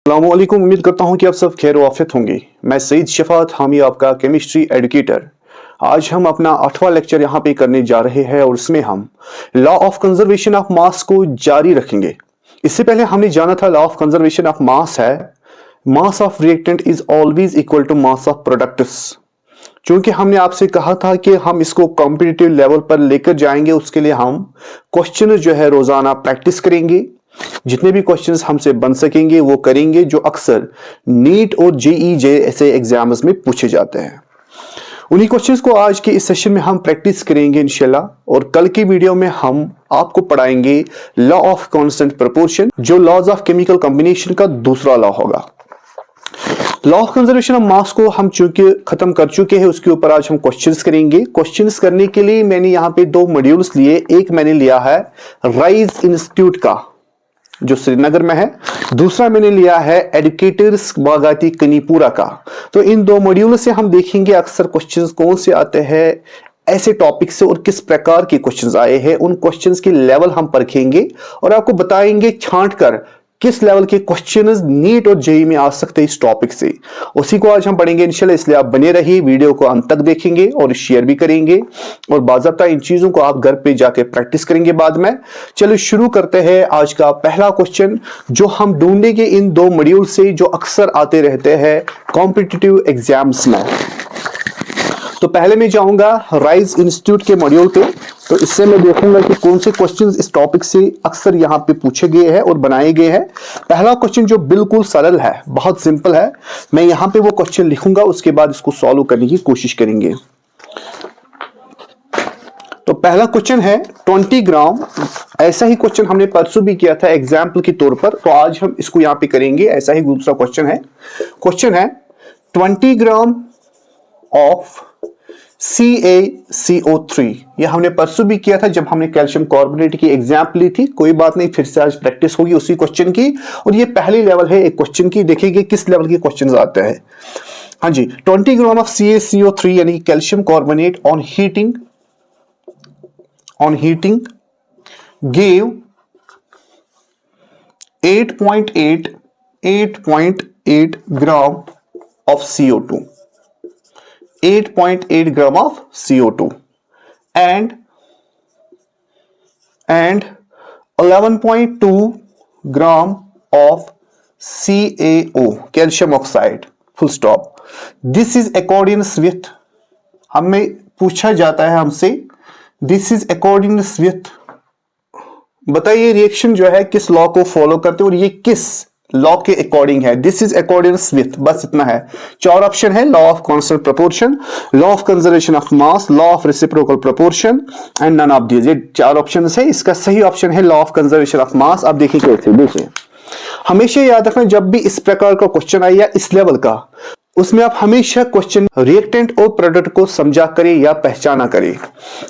अस्सलामुअलैकुम। उम्मीद करता हूँ कि आप सब खैर वाफियत होंगे। मैं सईद शफात हामी, आपका केमिस्ट्री एडुकेटर। आज हम अपना 8वां लेक्चर यहाँ पे करने जा रहे हैं और इसमें हम law of conservation of mass को जारी रखेंगे। इससे पहले हमने जाना था law of conservation of mass है mass of reactant is always equal to mass of products. चूंकि हमने आपसे कहा था कि हम इसको कॉम्पिटिटिव लेवल पर लेकर जाएंगे, उसके लिए हम क्वेश्चन जो है रोजाना प्रैक्टिस करेंगे। जितने भी क्वेश्चंस हमसे बन सकेंगे वो करेंगे, जो अक्सर नीट और जेई जैसे एग्जाम्स में पूछे जाते हैं। उन्हीं क्वेश्चंस को आज के इस सेशन में हम प्रैक्टिस करेंगे इंशाल्लाह, और कल की वीडियो में हम आपको पढ़ाएंगे लॉ ऑफ कांस्टेंट प्रोपोर्शन, जो लॉज ऑफ केमिकल कॉम्बिनेशन का दूसरा लॉ होगा। Law of conservation of mass को हम चूंकि खत्म कर चुके हैं, उसके ऊपर आज हम क्वेश्चंस करेंगे। क्वेश्चंस करने के लिए मैंने यहाँ पे 2 मॉड्यूल्स लिए। एक मैंने लिया है राइज इंस्टीट्यूट का जो श्रीनगर में है, दूसरा मैंने लिया है एडुकेटर्स बागाती कनीपुरा का। तो इन 2 मॉड्यूल से हम देखेंगे अक्सर क्वेश्चंस कौन से आते हैं ऐसे टॉपिक से और किस प्रकार के क्वेश्चंस आए हैं। उन क्वेश्चंस की लेवल हम परखेंगे और आपको बताएंगे छांट कर किस लेवल के क्वेश्चंस नीट और जेई में आ सकते हैं इस टॉपिक से। उसी को आज हम पढ़ेंगे इंशाल्लाह, इसलिए आप बने रहिए, वीडियो को अंत तक देखेंगे और शेयर भी करेंगे और बाज़ाब्ता इन चीजों को आप घर पे जाके प्रैक्टिस करेंगे बाद में। चलो शुरू करते हैं आज का पहला क्वेश्चन, जो हम ढूंढेंगे इन 2 मॉड्यूल से जो अक्सर आते रहते हैं कॉम्पिटिटिव एग्जाम्स में। तो पहले मैं जाऊंगा राइज इंस्टीट्यूट के मॉड्यूल पे, तो इससे मैं देखूंगा कि कौन से क्वेश्चंस इस टॉपिक से अक्सर यहाँ पे पूछे गए हैं और बनाए गए हैं। पहला क्वेश्चन जो बिल्कुल सरल है, बहुत सिंपल है, मैं यहाँ पे वो क्वेश्चन लिखूंगा, उसके बाद इसको सॉल्व करने की कोशिश करेंगे। तो पहला क्वेश्चन है 20 ग्राम। ऐसा ही क्वेश्चन हमने परसों भी किया था एग्जाम्पल के तौर पर, तो आज हम इसको यहाँ पे करेंगे। ऐसा ही दूसरा क्वेश्चन है 20 ग्राम ऑफ CaCO3। यह हमने परसों भी किया था जब हमने कैल्शियम कार्बोनेट की एग्जाम्पल ली थी। कोई बात नहीं, फिर से आज प्रैक्टिस होगी उसी क्वेश्चन की, और ये पहली लेवल है एक क्वेश्चन की। देखिए किस लेवल के क्वेश्चंस आते हैं। हाँ जी, 20 ग्राम ऑफ CaCO3 यानी calcium carbonate on heating give 8.8 gram of CO2, 8.8 gram of CO2 and 11.2 gram of CaO, calcium oxide, full stop. This is accordance with, हमें पूछा जाता है हमसे, this is accordance with, बताइए रिएक्शन जो है किस लॉ को फॉलो करते हैं और ये किस लॉ के अकॉर्डिंग है। दिस इज अकॉर्डिंग्स विथ, बस इतना है। 4 ऑप्शन है, law of constant proportion, law of conservation of mass, law of reciprocal proportion and none of these. ये 4 ऑप्शन है। इसका सही ऑप्शन है law of conservation of mass. आप देखिए कैसे, देखिए हमेशा याद रखना जब भी इस प्रकार का क्वेश्चन आए या इस लेवल का, उसमें आप हमेशा क्वेश्चन रिएक्टेंट और प्रोडक्ट को समझा करें या पहचाना करें।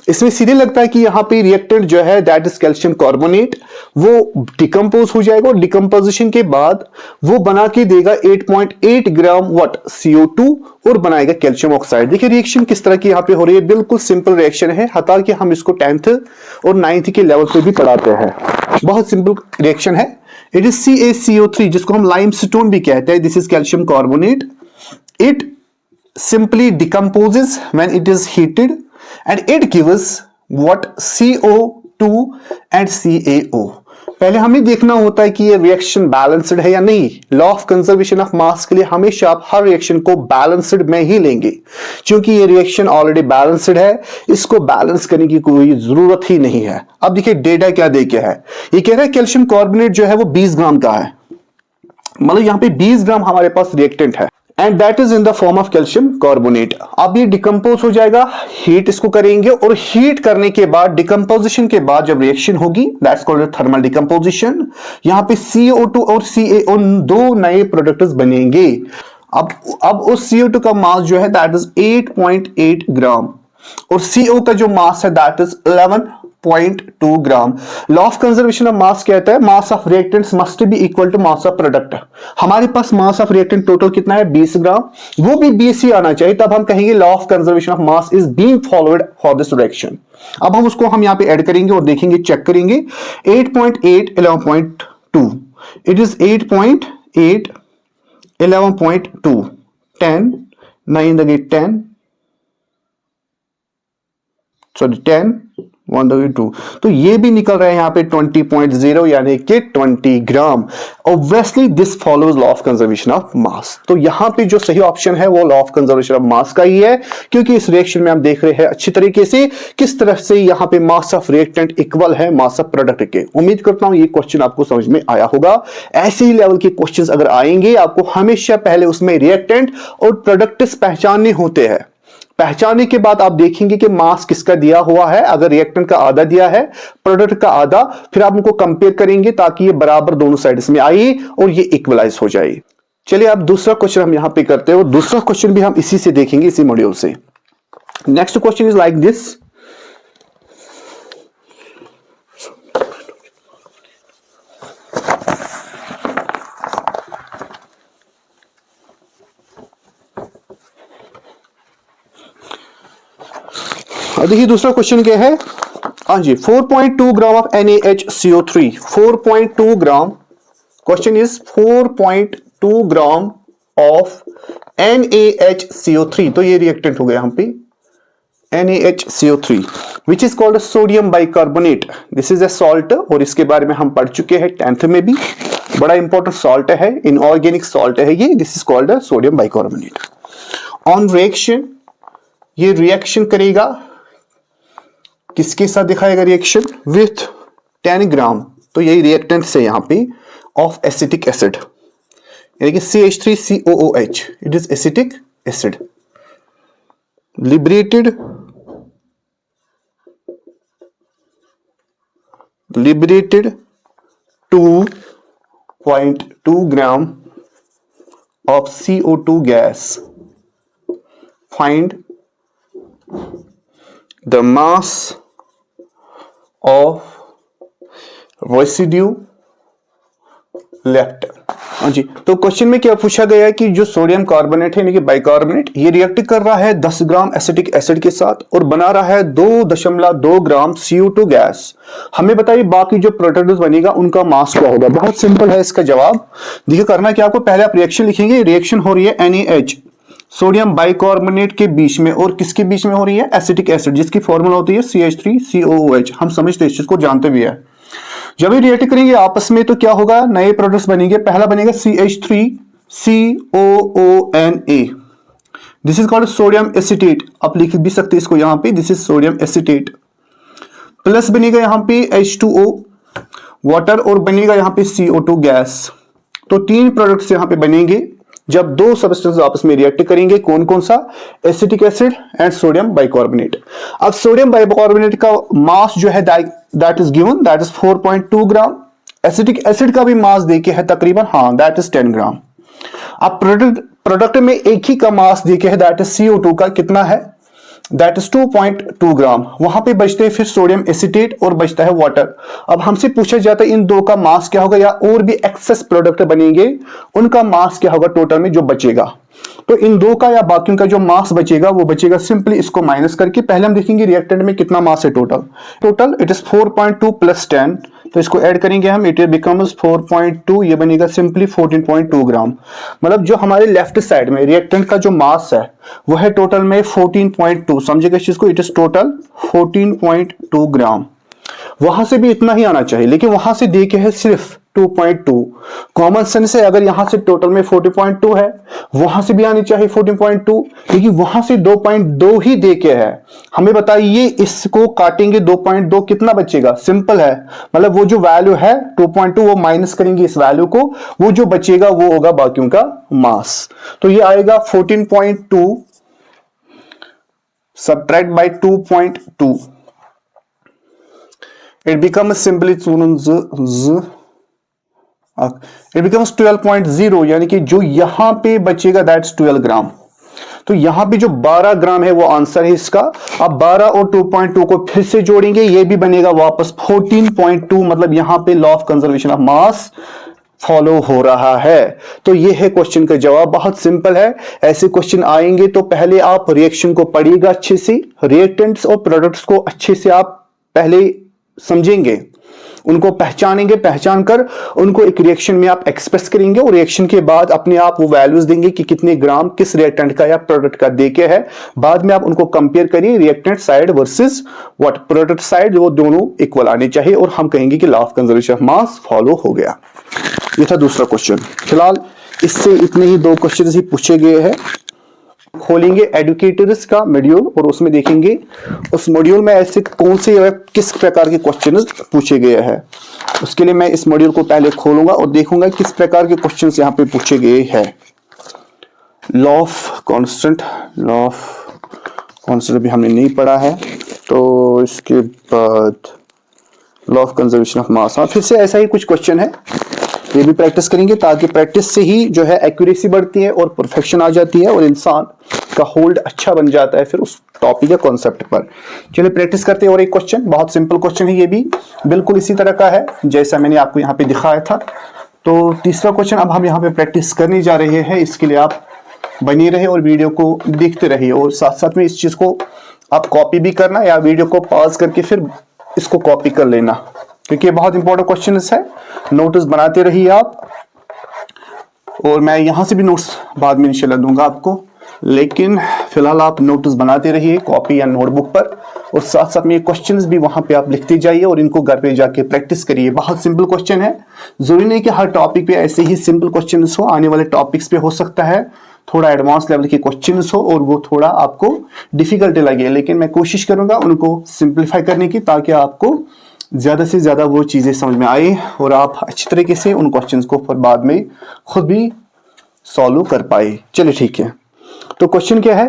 इसमें सीधे लगता है कि यहाँ पे रिएक्टेंट जो है दैट इज कैल्शियम कार्बोनेट, वो डिकम्पोज हो जाएगा और डिकम्पोजिशन के बाद वो बना के देगा 8.8 ग्राम व्हाट CO2 और बनाएगा कैल्शियम ऑक्साइड। देखिए रिएक्शन किस तरह की यहाँ पे हो रही है, बिल्कुल सिंपल रिएक्शन है, हता कि हम इसको 10th और 9th के लेवल पे भी पढ़ाते हैं। बहुत सिंपल रिएक्शन है। इट इज CaCO3 जिसको हम लाइमस्टोन भी कहते हैं। This is calcium carbonate. It simply decomposes when it is heated and it gives what CO2 and CaO. पहले हमें देखना होता है कि ये रिएक्शन बैलेंस्ड है या नहीं। लॉ ऑफ कंजर्वेशन ऑफ मास के लिए हमेशा आप हर रिएक्शन को बैलेंस्ड में ही लेंगे, क्योंकि ये रिएक्शन ऑलरेडी बैलेंस्ड है, इसको बैलेंस करने की कोई जरूरत ही नहीं है। अब देखिए डेटा क्या दे के है, ये कह रहा है कैल्शियम कार्बोनेट जो है वो 20 ग्राम का है, मतलब यहाँ पे 20 ग्राम हमारे पास रिएक्टेंट है and that is in the form of calcium carbonate. अब ये डिकम्पोज हो जाएगा, हीट इसको करेंगे और हीट करने के बाद डिकम्पोजिशन के बाद जब रिएक्शन होगी दैट्स कॉल्ड थर्मल डिकम्पोजिशन। यहाँ पे CO2 और CaO 2 नए प्रोडक्ट्स बनेंगे। अब उस CO2 का मास जो है दैट इज 8.8 ग्राम और CO का जो मास है that is 11.2 gram. Law of conservation of mass कहता है mass of reactants must be equal to mass of product. हमारे पास मास ऑफ रिएक्टेंट टोटल कितना है 20 ग्राम, वो भी 20 ही आना चाहिए, तब हम कहेंगे law of conservation of mass is being followed for this reaction. अब हम उसको हम यहां पे ऐड करेंगे और देखेंगे, चेक करेंगे 8.8 11.2 इट इज 8.8 11.2 10 9 लगे 10 सॉरी 10 1 लगे 2 तो ये भी निकल रहा है यहाँ पे 20.0 यानी कि 20 gram. Obviously this follows law of conservation of mass. तो यहाँ पे जो सही ऑप्शन है वो law of conservation of mass का ही है, क्योंकि इस रिएक्शन में हम देख रहे हैं अच्छी तरीके से किस तरह से यहाँ पे मास ऑफ रिएक्टेंट इक्वल है मास ऑफ प्रोडक्ट के। उम्मीद करता हूं ये क्वेश्चन आपको समझ में आया होगा। ऐसे ही लेवल के क्वेश्चन अगर आएंगे आपको हमेशा पहले उसमें रिएक्टेंट और प्रोडक्ट्स पहचानने होते हैं। पहचानने के बाद आप देखेंगे कि मास किसका दिया हुआ है। अगर रिएक्टेंट का आधा दिया है, प्रोडक्ट का आधा, फिर आप उनको कंपेयर करेंगे ताकि ये बराबर दोनों साइड्स में आए और ये इक्वलाइज हो जाए। चलिए अब दूसरा क्वेश्चन हम यहां पे करते हैं और दूसरा क्वेश्चन भी हम इसी से देखेंगे, इसी मॉड्यूल से। Next question is like this. देखिए दूसरा क्वेश्चन क्या है। हाँ जी, 4.2 gram of NaHCO3, 4.2 gram. Question is 4.2 gram of NaHCO3। तो ये रिएक्टेंट हो गया यहाँ पे NaHCO3 which is called sodium bicarbonate. This is a salt और इसके बारे में हम पढ़ चुके हैं 10th में भी। बड़ा इंपॉर्टेंट सॉल्ट है, इनऑर्गेनिक सॉल्ट है ये। This is called sodium bicarbonate. On reaction ये रिएक्शन करेगा, किसके साथ दिखाएगा रिएक्शन? विथ 10 ग्राम। तो यही रिएक्टेंट है यहां पे ऑफ एसिटिक एसिड यानी कि CH3COOH। It is acetic acid liberated 2.2 gram of CO2 gas. Find the mass of residue left। हाँ जी, तो क्वेश्चन में क्या पूछा गया है कि जो सोडियम कार्बोनेट है यानी कि बाइकार्बोनेट, ये रिएक्ट कर रहा है 10 ग्राम एसिटिक एसिड के साथ और बना रहा है 2.2 ग्राम CO2 गैस। हमें बताइए बाकी जो प्रोडक्ट बनेगा उनका मास क्या होगा। बहुत सिंपल है इसका जवाब। देखिए करना क्या आपको, पहले आप रिएक्शन लिखेंगे। रिएक्शन हो रही है NaH सोडियम बाइकार्बोनेट के बीच में और किसके बीच में हो रही है? एसिटिक एसिड, जिसकी फॉर्मूला होती है CH3COOH। हम समझते हैं इस चीज को, जानते भी है। जब ये रिएक्ट करेंगे आपस में तो क्या होगा? नए प्रोडक्ट्स बनेंगे। पहला बनेगा CH3COONA। This is called sodium acetate. आप लिख भी सकते हैं इसको यहां पे, this is sodium acetate. Plus बनेगा यहां पे H2O वाटर और बनेगा यहां पे CO2 गैस। तो 3 प्रोडक्ट्स यहां पे बनेंगे जब 2 सब्सटेंस आपस में रिएक्ट करेंगे। कौन कौन सा? Acetic acid and sodium bicarbonate. अब सोडियम बाइकार्बोनेट का मास जो है that is given, that is 4.2 gram. Acetic acid का भी मास देके है तकरीबन, हाँ, दैट इज 10 ग्राम। अब प्रोडक्ट में एक ही का मास देके है, दैट इज CO2 का कितना है? दैट इज 2.2 ग्राम। वहां पे बचते हैं फिर सोडियम एसिटेट और बचता है वाटर। अब हमसे पूछा जाता है इन दो का मास क्या होगा, या और भी एक्सेस प्रोडक्ट बनेंगे उनका मास क्या होगा टोटल में जो बचेगा। तो इन दो का या बाकियों का जो मास बचेगा वो बचेगा सिंपली इसको माइनस करके। पहले हम देखेंगे रिएक्टेंट में कितना मास है टोटल इट इज 4.2 प्लस 10। तो इसको ऐड करेंगे हम, इट बिकम्स 4.2, ये बनेगा सिंपली 14.2 ग्राम। मतलब जो हमारे लेफ्ट साइड में रिएक्टेंट का जो मास है वो है टोटल में 14.2। समझेगा इस चीज को, इट इज टोटल 14.2 ग्राम। वहां से भी इतना ही आना चाहिए, लेकिन वहां से दे के है सिर्फ 2.2। कॉमन सेंस है, अगर यहां से टोटल में 40.2 है, वहां से भी आनी चाहिए 14.2, लेकिन वहां से 2.2 ही दे के है। हमें बताइए इसको काटेंगे 2.2 कितना बचेगा? सिंपल है, मतलब वो जो वैल्यू है 2.2 वो माइनस करेंगे इस वैल्यू को, वो जो बचेगा वो होगा बाकियों का मास। तो ये आएगा 14.2 subtract by 2.2, it becomes simply it becomes 12.0, यानी कि जो यहां पे बचेगा दैट्स 12 ग्राम। तो यहां पे जो 12 ग्राम है वो आंसर है इसका। अब 12 और 2.2 को फिर से जोड़ेंगे, ये भी बनेगा वापस 14.2। मतलब यहां पे law of conservation of mass follow हो रहा है। तो ये है क्वेश्चन का जवाब। बहुत सिंपल है। ऐसे क्वेश्चन आएंगे तो पहले आप रिएक्शन को पढ़िएगा अच्छे से, रिएक्टेंट्स और प्रोडक्ट्स को अच्छे से आप पहले समझेंगे, उनको पहचानेंगे, पहचान कर उनको एक रिएक्शन में आप एक्सप्रेस करेंगे और रिएक्शन के बाद अपने आप वो वैल्यूज देंगे कि कितने ग्राम किस रिएक्टेंट का या प्रोडक्ट का देके है। बाद में आप उनको कंपेयर करिए reactant side versus what product side, वो दोनों इक्वल आने चाहिए और हम कहेंगे कि law of conservation of mass follow हो गया। ये था दूसरा क्वेश्चन। फिलहाल इससे इतने ही 2 क्वेश्चन ही पूछे गए हैं। खोलेंगे एडुकेटर्स का मॉड्यूल और उसमें देखेंगे उस मॉड्यूल में ऐसे कौन से या किस प्रकार के क्वेश्चन पूछे गए हैं। उसके लिए मैं इस मॉड्यूल को पहले खोलूंगा और देखूंगा किस प्रकार के क्वेश्चन यहाँ पे पूछे गए हैं। Law of constant, law of constant भी हमने नहीं पढ़ा है, तो इसके बाद लॉ ऑफ कंजर्वेशन ऑफ मास, फिर से ऐसा ही कुछ क्वेश्चन है, ये भी प्रैक्टिस करेंगे ताकि प्रैक्टिस से ही जो है एक्यूरेसी बढ़ती है और परफेक्शन आ जाती है और इंसान का होल्ड अच्छा बन जाता है फिर उस टॉपिक या कॉन्सेप्ट पर। चलिए प्रैक्टिस करते हैं। और एक क्वेश्चन, बहुत सिंपल क्वेश्चन है, ये भी बिल्कुल इसी तरह का है जैसा मैंने आपको यहाँ पे दिखाया था। तो तीसरा क्वेश्चन अब हम यहाँ पे प्रैक्टिस करने जा रहे हैं। इसके लिए आप बने रहे और वीडियो को देखते रहिए और साथ साथ में इस चीज को आप कॉपी भी करना या वीडियो को पॉज करके फिर इसको कॉपी कर लेना, क्योंकि ये बहुत इंपॉर्टेंट क्वेश्चन है। नोट्स बनाते रहिए आप, और मैं यहां से भी नोट्स बाद में इंशाल्लाह दूंगा आपको, लेकिन फिलहाल आप नोट्स बनाते रहिए कॉपी या नोटबुक पर, और साथ साथ में ये क्वेश्चंस भी वहां पे आप लिखते जाइए और इनको घर पे जाके प्रैक्टिस करिए। बहुत सिंपल क्वेश्चन है, जरूरी नहीं कि हर टॉपिक पे ऐसे ही सिंपल क्वेश्चंस हो, आने वाले टॉपिक्स पे हो सकता है थोड़ा एडवांस लेवल के क्वेश्चंस हो और वो थोड़ा आपको डिफिकल्ट लगे, लेकिन मैं कोशिश करूंगा उनको सिंप्लीफाई करने की ताकि आपको ज्यादा से ज्यादा वो चीजें समझ में आए और आप अच्छी तरीके से उन क्वेश्चंस को फिर बाद में खुद भी सॉल्व कर पाए। चलिए ठीक है, तो क्वेश्चन क्या है?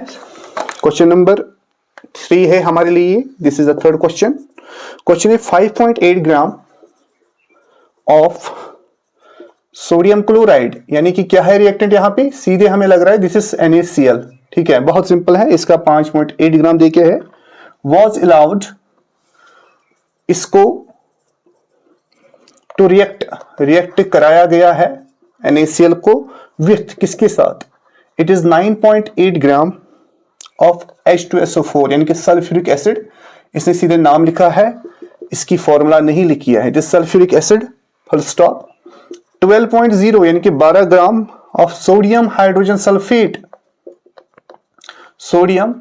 क्वेश्चन नंबर 3 है हमारे लिए, this is the third question. Question है 5.8 ग्राम ऑफ सोडियम क्लोराइड, यानी कि क्या है रिएक्टेंट यहाँ पे, सीधे हमें लग रहा है दिस इज NaCl, ठीक है, बहुत सिंपल है। इसका 5.8 ग्राम देके है, वॉज अलाउड इसको टू रिएक्ट कराया गया है NaCl को विथ किसके साथ, it is 9.8 gram of H2SO4 यानी कि सल्फ्यूरिक एसिड। इसने सीधे नाम लिखा है, इसकी फॉर्मूला नहीं लिखी है, it is sulphuric acid full stop. 12.0 यानी कि 12 gram of sodium hydrogen sulphate, sodium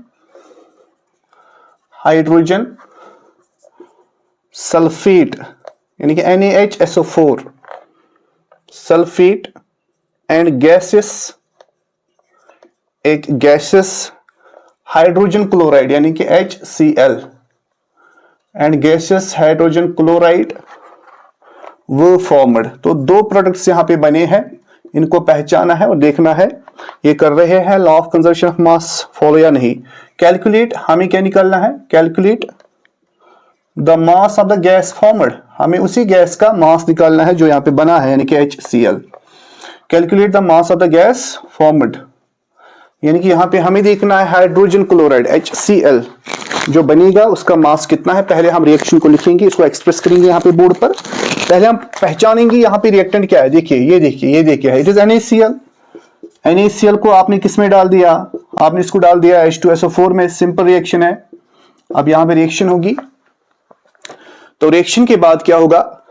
hydrogen sulphate यानी कि NaHSO4 सल्फेट एंड गैसेस, एक गैसेस हाइड्रोजन क्लोराइड यानी कि HCl and gases hydrogen chloride वो फॉर्मड। तो 2 प्रोडक्ट्स यहां पे बने हैं, इनको पहचाना है और देखना है ये कर रहे हैं law of conservation of mass follow या नहीं। कैलकुलेट, हमें क्या निकालना है, calculate the mass of the gas formed, हमें उसी गैस का मास निकालना है जो यहां पे बना है यानी कि HCl। Calculate the mass of the gas formed यानी कि यहां पे हमें देखना है हाइड्रोजन क्लोराइड HCl जो बनेगा उसका मास कितना है। पहले हम रिएक्शन को लिखेंगे, इसको एक्सप्रेस करेंगे यहाँ पे बोर्ड पर। पहले हम पहचानेंगे यहाँ पे रिएक्टेंट क्या है, देखिए ये देखिए ये देखिए है, इट इज NaCl। NaCl को आपने किस में डाल दिया, आपने इसको डाल दिया H2SO4 में, सिंपल रिएक्शन है। अब यहाँ पे रिएक्शन होगी, तो रिएक्शन के बाद क्या होगा,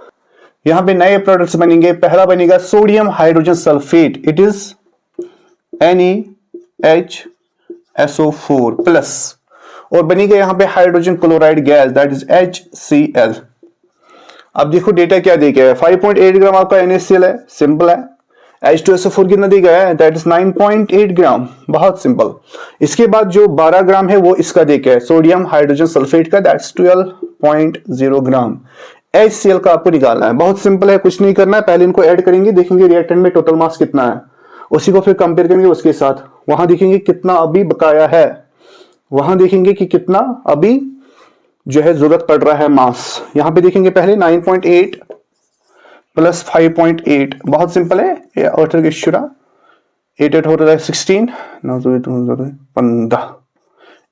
यहाँ पे नए प्रोडक्ट्स बनेंगे। पहला बनेगा sodium hydrogen sulphate, it is NaHSO4 plus, और बनेगा यहाँ पे hydrogen chloride gas that is HCl। अब देखो डेटा क्या दे गया है, 5.8 ग्राम आपका NaCl है, सिंपल है। H2SO4 कितना दी गया है, दैट इज 9.8 ग्राम, बहुत सिंपल। इसके बाद जो 12 ग्राम है वो इसका दे गया है सोडियम हाइड्रोजन सल्फेट का, दैट्स 12.0 ग्राम। HCl का आपको निकालना है, बहुत सिंपल है, कुछ नहीं करना है। पहले इनको ऐड करेंगे, देखेंगे रिएक्टेंट में टोटल मास कितना है, उसी को फिर कंपेयर करेंगे उसके साथ, वहां देखेंगे कितना अभी बकाया है, वहां देखेंगे कि कितना अभी जो है जरूरत पड़ रहा है मास। यहां पे देखेंगे पहले 9.8 प्लस 5.8, बहुत सिंपल है, 8 8 हो रहा है 16, 15,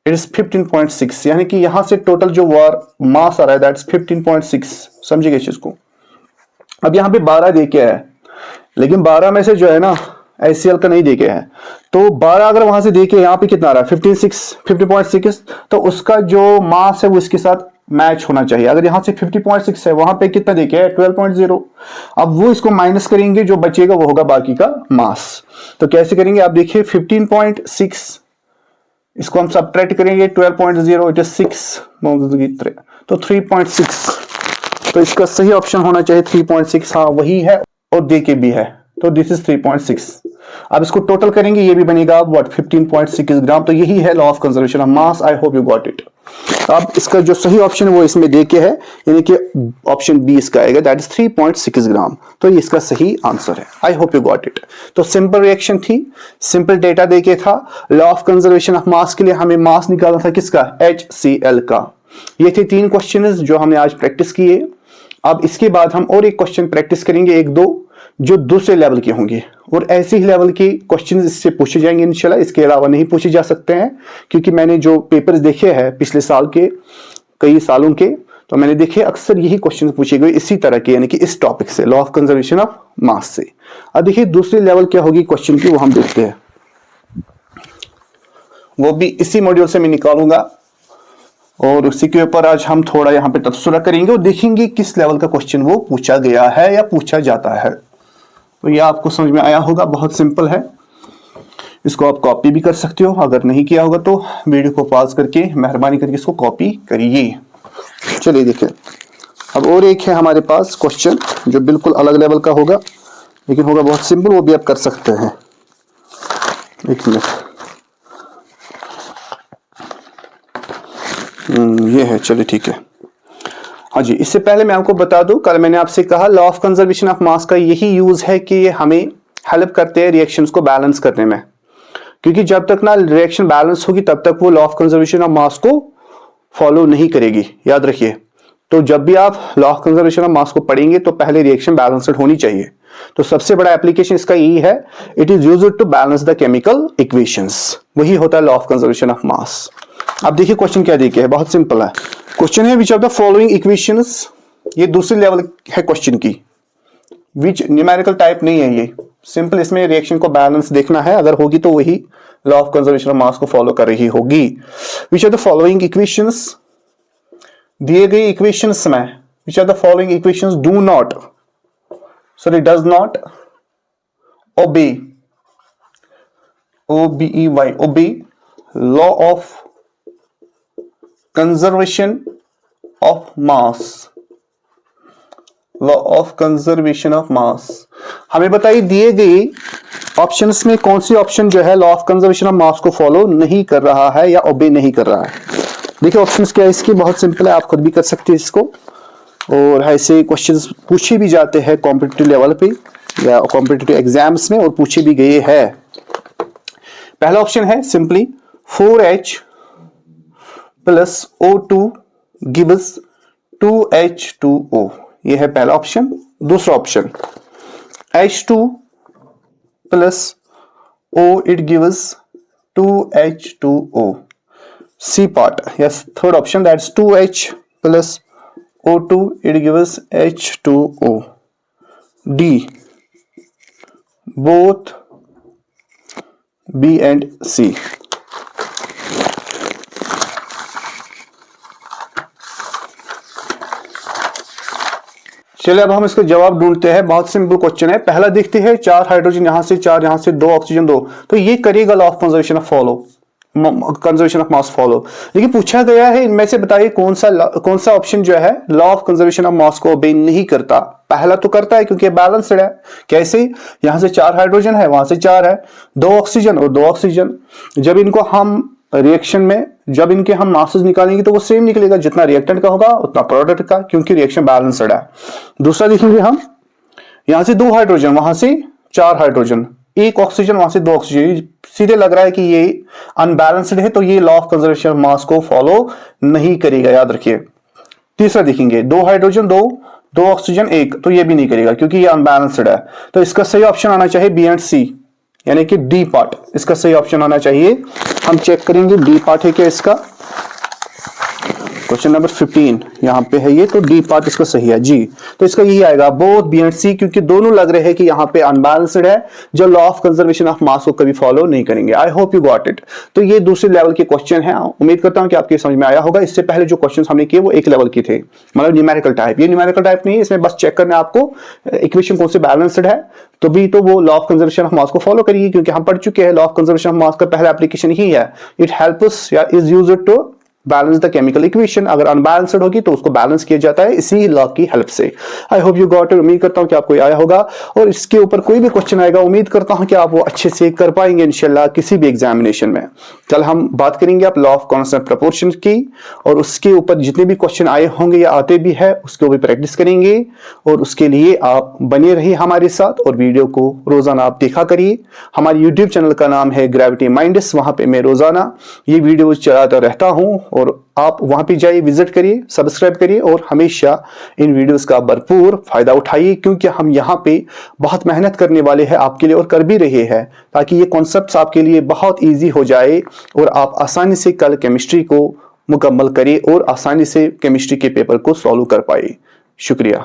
इट इज 15.6 यानी कि यहां से टोटल जो मास आ रहा है दैट्स 15.6, समझिए इस चीज को। अब यहाँ पे 12 देके है, लेकिन 12 में से जो है ना HCl का नहीं देके है, तो 12 अगर वहां से देके यहाँ पे कितना आ रहा है 50.6, तो उसका जो मास है वो इसके साथ मैच होना चाहिए। अगर यहां से 50.6 है, वहां पे कितना देखे है 12.0। अब वो इसको माइनस करेंगे, जो बचेगा वो होगा बाकी का मास। तो कैसे करेंगे आप देखिए, 15.6 इसको हम सब्ट्रैक्ट करेंगे 12.0, इट इज 6 तो 3.6। तो इसका सही ऑप्शन होना चाहिए 3.6। हाँ वही है और दे के भी है, तो दिस इज 3.6। अब इसको टोटल करेंगे, ये भी बनेगा व्हाट 15.6 ग्राम। तो यही है law of conservation of mass. I hope you got it. अब इसका जो सही ऑप्शन है वो इसमें दे के है, यानी कि ऑप्शन बी इसका आएगा, दैट इज 3.6 ग्राम। तो ये इसका सही आंसर है। I hope you got it. तो सिंपल रिएक्शन थी, सिंपल डेटा दे के था। लॉ ऑफ कंजर्वेशन ऑफ मास के लिए हमें मास निकालना था किसका, HCl का। ये थे 3 क्वेश्चन जो हमने आज प्रैक्टिस किए। अब इसके बाद हम और एक क्वेश्चन प्रैक्टिस करेंगे, 1-2 जो दूसरे लेवल के होंगे, और ऐसे ही लेवल के क्वेश्चन इससे पूछे जाएंगे इंशाल्लाह। इसके अलावा नहीं पूछे जा सकते हैं, क्योंकि मैंने जो पेपर्स देखे हैं पिछले साल के, कई सालों के, तो मैंने देखे अक्सर यही क्वेश्चन पूछे गए इसी तरह के, यानी कि इस टॉपिक से, लॉ ऑफ कंजर्वेशन ऑफ मास से। अब देखिए दूसरी लेवल क्या होगी क्वेश्चन की, वो हम देखते हैं। वो भी इसी मॉड्यूल से मैं निकालूंगा, और उसी के ऊपर आज हम थोड़ा यहाँ पे तबसरा करेंगे और देखेंगे किस लेवल का क्वेश्चन वो पूछा गया है या पूछा जाता है। तो ये आपको समझ में आया होगा, बहुत सिंपल है। इसको आप कॉपी भी कर सकते हो, अगर नहीं किया होगा तो वीडियो को पॉज करके मेहरबानी करके इसको कॉपी करिए। चलिए देखिए, अब और एक है हमारे पास क्वेश्चन जो बिल्कुल अलग लेवल का होगा, लेकिन होगा बहुत सिंपल, वो भी आप कर सकते हैं। एक मिनट, ये है, चलिए ठीक है। हाँ जी, इससे पहले मैं आपको बता दूं, कल मैंने आपसे कहा law of conservation of mass का यही यूज है कि ये हमें हेल्प करते हैं रिएक्शंस को बैलेंस करने में, क्योंकि जब तक ना रिएक्शन बैलेंस होगी तब तक वो law of conservation of mass को फॉलो नहीं करेगी, याद रखिए। तो जब भी आप law of conservation of mass को पढ़ेंगे तो पहले रिएक्शन बैलेंस्ड होनी चाहिए। तो सबसे बड़ा एप्लीकेशन इसका यही है, it is used to balance the chemical equations, वही होता है law of conservation of mass. अब देखिए क्वेश्चन क्या देखे है, बहुत सिंपल है। क्वेश्चन है which of the following equations, ये दूसरे लेवल है क्वेश्चन की, विच न्यूमेरिकल टाइप नहीं है ये, सिंपल इसमें रिएक्शन को बैलेंस देखना है, अगर होगी तो वही law of conservation of mass को फॉलो कर रही होगी। Which are the following equations, दिए गए इक्वेशंस में which are the following equations do not, sorry does not obey, OBEY, obey law of conservation of mass, law of conservation of mass. हमें बताइए दिए गए ऑप्शंस में कौन सी ऑप्शन जो है law of conservation of mass को follow नहीं कर रहा है या ओबे नहीं कर रहा है। देखिए ऑप्शंस क्या है इसके, बहुत सिंपल है, आप खुद भी कर सकते हैं इसको, और ऐसे क्वेश्चंस पूछे भी जाते हैं कॉम्पिटिटिव लेवल पे या कॉम्पिटिटिव एग्जाम्स में, और पूछे भी गए हैं। पहला ऑप्शन है simply 4H plus O2 gives 2H2O, ये है पहला ऑप्शन। दूसरा option H2 plus O it gives 2H2O, C part. Yes, third option that's 2H plus O2 it gives H2O, D both B and C। चलिए अब हम इसका जवाब ढूंढते हैं, बहुत सिंपल क्वेश्चन है। पहला देखते हैं, 4 हाइड्रोजन यहां से, 4 यहां से, 2 ऑक्सीजन 2, तो ये करेगा law of conservation of follow, conservation of mass follow. लेकिन पूछा गया है इनमें से बताइए कौन सा ऑप्शन जो है law of conservation of mass को ओबे नहीं करता। पहला तो करता है क्योंकि बैलेंस्ड है। कैसे, यहां से 4 हाइड्रोजन है, वहां से 4 है, 2 ऑक्सीजन और 2 ऑक्सीजन। जब इनको हम रिएक्शन में, जब इनके हम मासेस निकालेंगे तो वो सेम निकलेगा, जितना रिएक्टेंट का होगा उतना प्रोडक्ट का, क्योंकि रिएक्शन बैलेंस्ड है। दूसरा देखेंगे हम, यहां से 2 हाइड्रोजन, वहां से 4 हाइड्रोजन, 1 ऑक्सीजन, वहां से 2 ऑक्सीजन, सीधे लग रहा है कि ये अनबैलेंस्ड है, तो ये law of conservation of mass को फॉलो नहीं करेगा, याद रखिए। तीसरा देखेंगे, 2 हाइड्रोजन 2 ऑक्सीजन 1, तो ये भी नहीं करेगा क्योंकि ये अनबैलेंस्ड है। तो इसका सही ऑप्शन आना चाहिए बी एंड सी, यानी कि डी पार्ट इसका सही ऑप्शन आना चाहिए। हम चेक करेंगे डी पार्ट है क्या इसका, क्वेश्चन नंबर 15 यहाँ पे है ये, तो डी पार्ट इसका सही है जी। तो इसका यही आएगा बोथ बी एंड सी, क्योंकि दोनों लग रहे हैं कि यहाँ पे अनबैलेंस्ड है, जो law of conservation of mass को कभी फॉलो नहीं करेंगे। I hope you got it. तो ये दूसरे लेवल के क्वेश्चन है, उम्मीद करता हूँ कि आपके समझ में आया होगा। इससे पहले जो क्वेश्चन हमने किए वो एक लेवल के थे, मतलब न्यूमेरिकल टाइप। ये न्यूमेरिकल टाइप नहीं है, इसमें बस चेक करना है आपको इक्वेशन कौन से बैलेंस्ड है, तो भी तो वो law of conservation of mass को फॉलो करिए, क्योंकि हम पढ़ चुके हैं law of conservation of mass का पहला एप्लीकेशन ही है, इट हेल्प्स या is used to balance the chemical equation. अगर अनबैलेंस्ड होगी तो उसको बैलेंस किया जाता है इसी लॉ की हेल्प से। I hope you got it. उम्मीद करता हूं कि आपको आया होगा, और इसके ऊपर कोई भी क्वेश्चन आएगा उम्मीद करता हूं कि आप वो अच्छे से कर पाएंगे इंशाल्लाह किसी भी एग्जामिनेशन में। कल हम बात करेंगे आप लॉ ऑफ कांस्टेंट प्रोपोर्शन की, और उसके ऊपर जितने भी क्वेश्चन आए होंगे या आते भी है उसको भी प्रैक्टिस करेंगे। और उसके लिए आप बने रहिए हमारे साथ, और वीडियो को रोजाना आप देखा करिए। हमारे यूट्यूब चैनल का नाम है ग्रेविटी माइंड्स, वहां पे मैं रोजाना ये वीडियो चलाता रहता हूं, और आप वहां पे जाइए, विजिट करिए, सब्सक्राइब करिए, और हमेशा इन वीडियोस का भरपूर फायदा उठाइए, क्योंकि हम यहाँ पे बहुत मेहनत करने वाले हैं आपके लिए, और कर भी रहे हैं, ताकि ये कॉन्सेप्ट्स आपके लिए बहुत इजी हो जाए और आप आसानी से कल केमिस्ट्री को मुकम्मल करिए और आसानी से केमिस्ट्री के पेपर को सॉल्व कर पाए। शुक्रिया।